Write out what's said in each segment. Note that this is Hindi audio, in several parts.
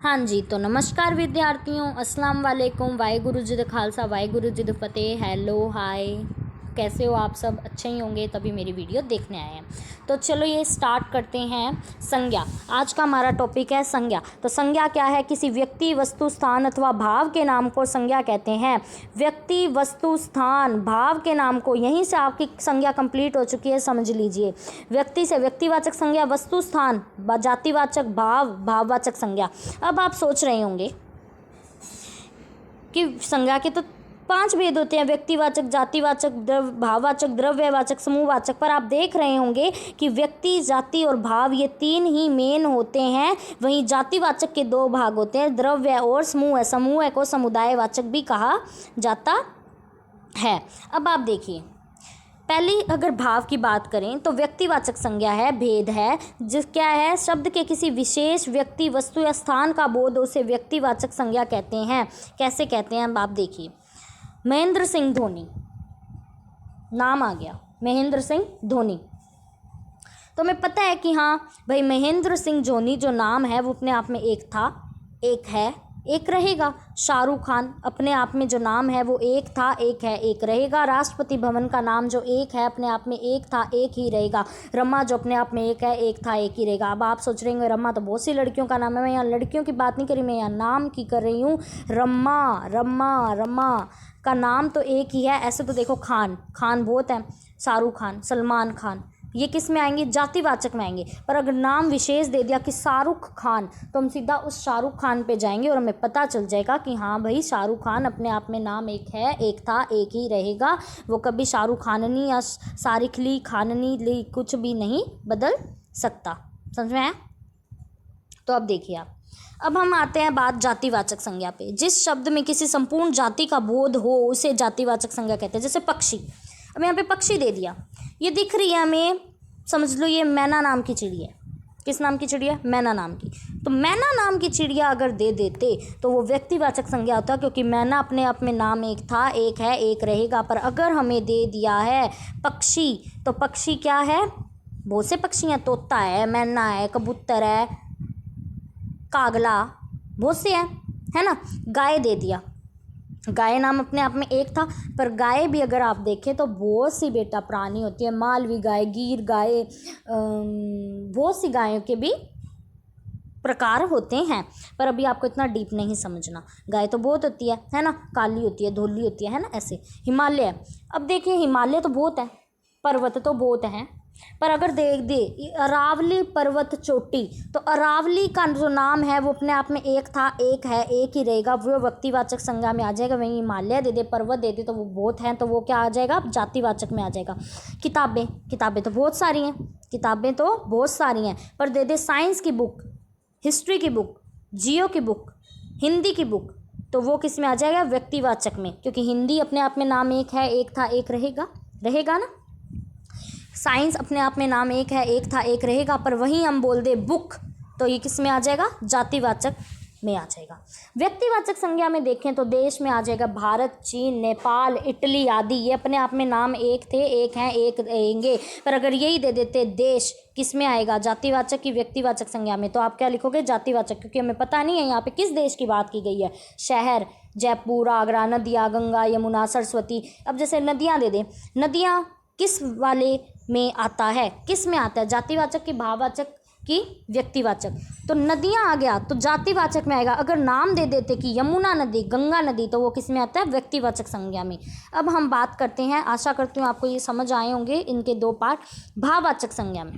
हाँ जी, तो नमस्कार विद्यार्थियों, अस्सलाम वालेकुम, वाहेगुरु जी दा खालसा, वाहेगुरु जी दा फतेह। हेलो, हाय, कैसे हो आप सब? अच्छे ही होंगे, तभी मेरी वीडियो देखने आए हैं। तो चलो ये स्टार्ट करते हैं। संज्ञा, आज का हमारा टॉपिक है संज्ञा। तो संज्ञा क्या है? किसी व्यक्ति, वस्तु, स्थान अथवा भाव के नाम को संज्ञा कहते हैं। व्यक्ति, वस्तु, स्थान, भाव के नाम को, यहीं से आपकी संज्ञा कंप्लीट हो चुकी है, समझ लीजिए। व्यक्ति से व्यक्तिवाचक संज्ञा, वस्तु, स्थान, जातिवाचक, भाव, भाववाचक संज्ञा। अब आप सोच रहे होंगे कि संज्ञा के तो 5 भेद होते हैं: व्यक्तिवाचक, जातिवाचक, भाववाचक, द्रव्यवाचक, समूहवाचक। पर आप देख रहे होंगे कि व्यक्ति, जाति और भाव ये 3 ही मेन होते हैं। वहीं जातिवाचक के 2 भाग होते हैं, द्रव्य और समूह। समूह को समुदायवाचक भी कहा जाता है। अब आप देखिए, पहले अगर भाव की बात करें तो व्यक्तिवाचक संज्ञा है, भेद है, जिस क्या है, शब्द के किसी विशेष व्यक्ति, वस्तु या स्थान का बोध, उसे व्यक्तिवाचक संज्ञा कहते हैं। कैसे कहते हैं अब आप देखिए। महेंद्र सिंह धोनी नाम आ गया, महेंद्र सिंह धोनी, तो हमें पता है कि हाँ भाई, महेंद्र सिंह धोनी जो नाम है वो अपने आप में एक था, एक है, एक रहेगा। शाहरुख खान अपने आप में जो नाम है वो एक था, एक है, एक रहेगा। राष्ट्रपति भवन का नाम जो एक है, अपने आप में एक था, एक ही रहेगा। रमा जो अपने आप में एक है, एक था, एक ही रहेगा। अब आप सोच रहे होंगे रमा तो बहुत सी लड़कियों का नाम है। मैं यहाँ लड़कियों की बात नहीं कर रही, मैं यहाँ नाम की कर रही हूँ। रमा, रमा, रमा का नाम तो एक ही है। ऐसे तो देखो, खान, खान बहुत है, शाहरुख खान, सलमान खान, ये किस में आएंगे? जातिवाचक में आएंगे। पर अगर नाम विशेष दे दिया कि शाहरुख खान, तो हम सीधा उस शाहरुख खान पे जाएंगे और हमें पता चल जाएगा कि हाँ भाई, शाहरुख खान अपने आप में नाम एक है, एक था, एक ही रहेगा। वो कभी शाहरुख खाननी या सारिकली खाननी ली कुछ भी नहीं बदल सकता। समझ में आया? तो अब देखिए आप, अब हम आते हैं बात जातिवाचक संज्ञा पे। जिस शब्द में किसी संपूर्ण जाति का बोध हो उसे जातिवाचक संज्ञा कहते हैं। जैसे पक्षी, अब यहाँ पे पक्षी दे दिया, ये दिख रही है हमें, समझ लो ये मैना नाम की चिड़िया है। किस नाम की चिड़िया? मैना नाम की। तो मैना नाम की चिड़िया अगर दे देते तो वो व्यक्तिवाचक संज्ञा होता, क्योंकि मैना अपने आप में नाम एक था, एक है, एक रहेगा। पर अगर हमें दे दिया है पक्षी, तो पक्षी क्या है? बहुत से पक्षी हैं, तोता है, मैना है, कबूतर है, कागला, बहुत से हैं, है ना। गाय दे दिया, गाय नाम अपने आप में एक था, पर गाय भी अगर आप देखें तो बहुत सी बेटा प्राणी होती है। मालवी गाय, गिर गाय, बहुत सी गायों के भी प्रकार होते हैं। पर अभी आपको इतना डीप नहीं समझना। गाय तो बहुत होती है ना, काली होती है, धोली होती है ना, ऐसे। हिमालय, अब देखिए हिमालय तो बहुत है, पर्वत तो बहुत हैं, पर अगर देख दे अरावली पर्वत चोटी, तो अरावली का जो नाम है वो अपने आप में एक था, एक है, एक ही रहेगा, वो व्यक्तिवाचक संज्ञा में आ जाएगा। वहीं हिमालय दे दे, पर्वत दे दे, तो वो बहुत हैं, तो वो क्या आ जाएगा? जातिवाचक में आ जाएगा। किताबें, किताबें तो बहुत सारी हैं, किताबें तो बहुत सारी हैं, पर दे दे साइंस की बुक, हिस्ट्री की बुक, जियो की बुक, हिंदी की बुक, तो वो किस में आ जाएगा? व्यक्तिवाचक में, क्योंकि हिंदी अपने आप में नाम एक है, एक था, एक रहेगा, रहेगा ना। साइंस अपने आप में नाम एक है, एक था, एक रहेगा। पर वहीं हम बोल दे बुक, तो ये किस में आ जाएगा? जातिवाचक में आ जाएगा। व्यक्तिवाचक संज्ञा में देखें तो देश में आ जाएगा भारत, चीन, नेपाल, इटली आदि। ये अपने आप में नाम एक थे, एक हैं, एक रहेंगे। पर अगर यही दे देते देश, किस में आएगा? जातिवाचक की व्यक्तिवाचक संज्ञा में। तो आप क्या लिखोगे? जातिवाचक, क्योंकि हमें पता नहीं है यहाँ पे किस देश की बात की गई है। शहर, जयपुर, आगरा, नदियाँ, गंगा, यमुना, सरस्वती। अब जैसे नदियाँ दे दें, नदियाँ किस वाले में आता है? किस में आता है? जातिवाचक की, भाववाचक की, व्यक्तिवाचक। तो नदियाँ आ गया तो जातिवाचक में आएगा। अगर नाम दे देते कि यमुना नदी, गंगा नदी, तो वो किस में आता है? व्यक्तिवाचक संज्ञा में। अब हम बात करते हैं, आशा करती हूँ आपको ये समझ आए होंगे इनके 2 पार्ट, भाववाचक संज्ञा में।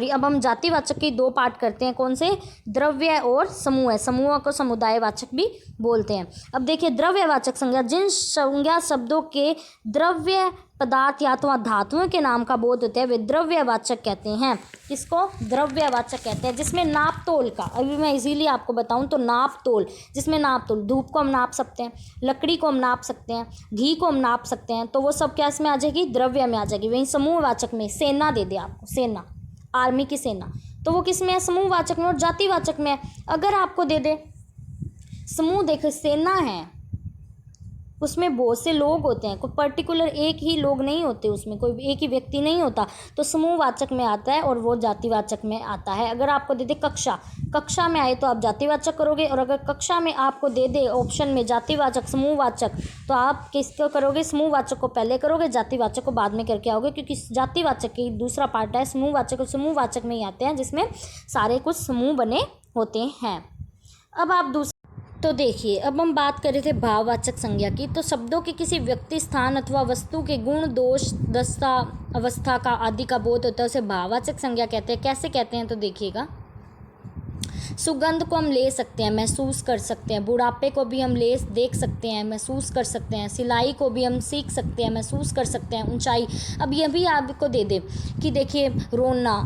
अब हम जातिवाचक के 2 पार्ट करते हैं। कौन से? द्रव्य और समूह। समूह को समुदायवाचक भी बोलते हैं। अब देखिए, द्रव्यवाचक संज्ञा, जिन संज्ञा शब्दों के द्रव्य पदार्थ या तो धातुओं के नाम का बोध होता है वे द्रव्यवाचक कहते हैं। किसको? द्रव्यवाचक कहते हैं। जिसमें नाप तोल का, अभी मैं इजीली आपको बताऊं तो नाप तोल, जिसमें नाप तोल, धूप को हम नाप सकते हैं, लकड़ी को हम नाप सकते हैं, घी को हम नाप सकते हैं, तो वो सब क्या इसमें आ जाएगी? द्रव्य में आ जाएगी। वहीं समूहवाचक में सेना दे दे आपको, सेना, आर्मी की सेना, तो वो किस में है? समूहवाचक में और जातिवाचक में है। अगर आपको दे दे समूह, देखो सेना है, उसमें बहुत से लोग होते हैं, कोई पर्टिकुलर एक ही लोग नहीं होते, उसमें कोई एक ही व्यक्ति नहीं होता, तो समूहवाचक में आता है और वो जातिवाचक में आता है। अगर आपको दे दे कक्षा में आए तो आप जातिवाचक करोगे, और अगर कक्षा में आपको दे दे ऑप्शन में जातिवाचक समूहवाचक, तो आप किसको करोगे, समूहवाचक को पहले करोगे, जातिवाचक को बाद में करके आओगे, क्योंकि जातिवाचक की दूसरा पार्ट है समूहवाचक, और समूहवाचक में ही आते हैं जिसमें सारे कुछ समूह बने होते हैं। अब आप तो देखिए, अब हम बात कर रहे थे भाववाचक संज्ञा की। तो शब्दों के किसी व्यक्ति, स्थान अथवा वस्तु के गुण, दोष, दशा, अवस्था का आदि का बोध होता है, उसे भाववाचक संज्ञा कहते हैं। कैसे कहते हैं तो देखिएगा, सुगंध को हम ले सकते हैं, महसूस कर सकते हैं। बुढ़ापे को भी हम देख सकते हैं, महसूस कर सकते हैं। सिलाई को भी हम सीख सकते हैं, महसूस कर सकते हैं। ऊंचाई, अब ये भी आपको दे दे कि देखिए रोना,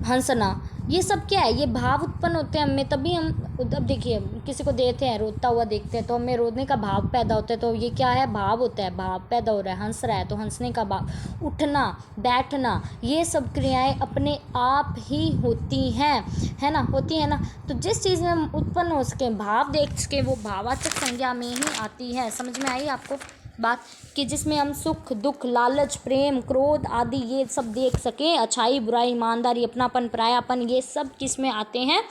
हंसना, ये सब क्या है, ये भाव उत्पन्न होते हैं हमें, तभी हम, अब देखिए किसी को देखते हैं रोता हुआ देखते हैं तो हमें रोने का भाव पैदा होता है, तो ये क्या है, भाव होता है, भाव पैदा हो रहा है। हंस रहा है तो हंसने का भाव। उठना, बैठना, ये सब क्रियाएं अपने आप ही होती हैं, है ना, होती है ना। तो जिस चीज़ में हम उत्पन्न हो सके, भाव देख सके, वो भाववाचक संज्ञा में ही आती है। समझ में आई आपको बात, कि जिसमें हम सुख, दुख, लालच, प्रेम, क्रोध आदि ये सब देख सकें, अच्छाई, बुराई, ईमानदारी, अपनापन, परायापन, ये सब किसमें आते हैं,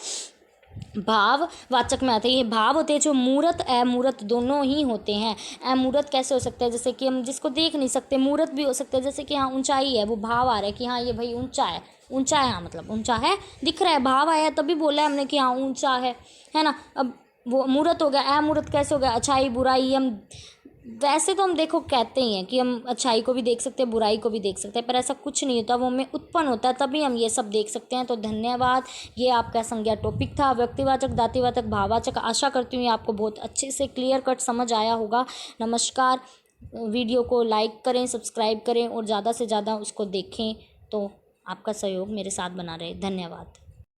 भाववाचक में आते हैं। ये भाव होते हैं जो मूर्त अमूर्त दोनों ही होते हैं। अमूर्त कैसे हो सकता है, जैसे कि हम जिसको देख नहीं सकते, मूर्त भी हो सकता है, जैसे कि हाँ ऊंचाई है, वो भाव आ रहा है कि हाँ ये भाई ऊंचा है, ऊंचा है, हाँ मतलब ऊंचा है, दिख रहा है, भाव आया तभी बोला है हमने कि हाँ ऊंचा है ना। अब वो मूर्त हो गया। अमूर्त कैसे हो गया, अच्छाई बुराई, हम वैसे तो हम देखो कहते ही हैं कि हम अच्छाई को भी देख सकते हैं, बुराई को भी देख सकते हैं, पर ऐसा कुछ नहीं होता, वो हमें उत्पन्न होता है तभी हम ये सब देख सकते हैं। तो धन्यवाद, ये आपका संज्ञा टॉपिक था, व्यक्तिवाचक, दातिवाचक, भाववाचक। आशा करती हूँ ये आपको बहुत अच्छे से क्लियर कट समझ आया होगा। नमस्कार। वीडियो को लाइक करें, सब्सक्राइब करें और ज़्यादा से ज़्यादा उसको देखें, तो आपका सहयोग मेरे साथ बना रहे। धन्यवाद।